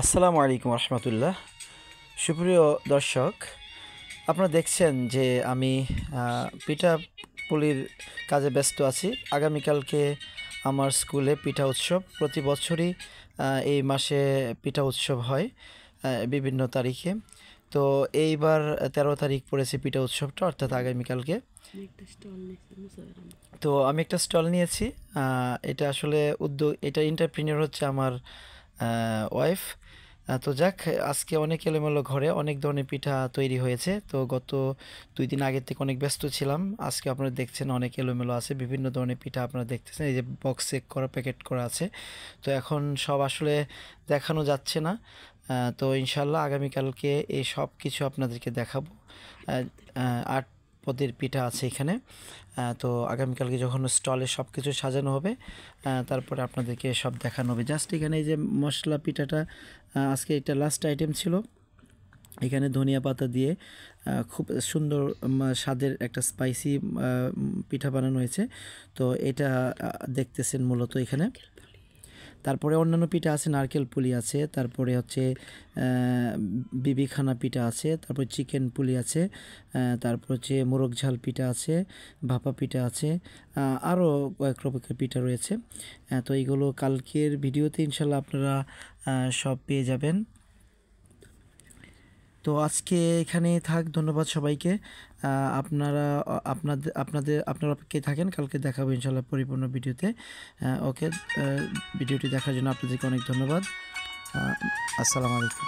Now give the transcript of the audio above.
আসসালামু আলাইকুম রহমতুল্লাহ। সুপ্রিয় দর্শক, আপনারা দেখছেন যে আমি পিঠা পুলির কাজে ব্যস্ত আছি। আগামীকালকে আমার স্কুলে পিঠা উৎসব। প্রতি বছরই এই মাসে পিঠা উৎসব হয় বিভিন্ন তারিখে। তো এইবার 13 তারিখ পড়েছে পিঠা উৎসবটা, অর্থাৎ আগামীকালকে। তো আমি একটা স্টল নিয়েছি। এটা আসলে এটা এন্টারপ্রিনিয়র হচ্ছে আমার ওয়াইফ। তো যাক, আজকে অনেক এলোমেলো ঘরে অনেক ধরনের পিঠা তৈরি হয়েছে। তো গত 2 দিন আগের থেকে অনেক ব্যস্ত ছিলাম। আজকে আপনারা দেখছেন অনেক এলোমেলো আছে, বিভিন্ন ধরনের পিঠা আপনারা দেখতেছেন, এই যে বক্সে করা প্যাকেট করা আছে। তো এখন সব আসলে দেখানো যাচ্ছে না। তো ইনশাল্লাহ আগামীকালকে এই সব কিছু আপনাদেরকে দেখাবো। 8 পদের পিঠা আছে এখানে। তো আগামীকালকে যখন স্টলে সব কিছু সাজানো হবে, তারপরে আপনাদেরকে সব দেখানো হবে। জাস্ট এখানে এই যে মশলা পিঠাটা আজকে এটা লাস্ট আইটেম ছিল। এখানে ধনিয়া পাতা দিয়ে খুব সুন্দর স্বাদের একটা স্পাইসি পিঠা বানানো হয়েছে। তো এটা দেখতেছেন মূলত এখানে। তারপরে অন্যান্য পিঠা আছে, নারকেল পুলি আছে, তারপরে হচ্ছে বিবিখানা পিঠা আছে, তারপরে চিকেন পুলি আছে, তারপর হচ্ছে মোরগ ঝাল পিঠা আছে, ভাপা পিঠা আছে, আরও কয়েক রকমের পিঠা রয়েছে। তো এইগুলো কালকের ভিডিওতে ইনশাল্লাহ আপনারা সব পেয়ে যাবেন। তো আজকে এখানেই থাক। ধন্যবাদ সবাইকে। আপনারা আপনার অপেক্ষায় থাকেন, কালকে দেখাবো ইনশাল্লাহ পরিপূর্ণ ভিডিওতে। ওকে, ভিডিওটি দেখার জন্য আপনাদেরকে অনেক ধন্যবাদ। আসসালামু আলাইকুম।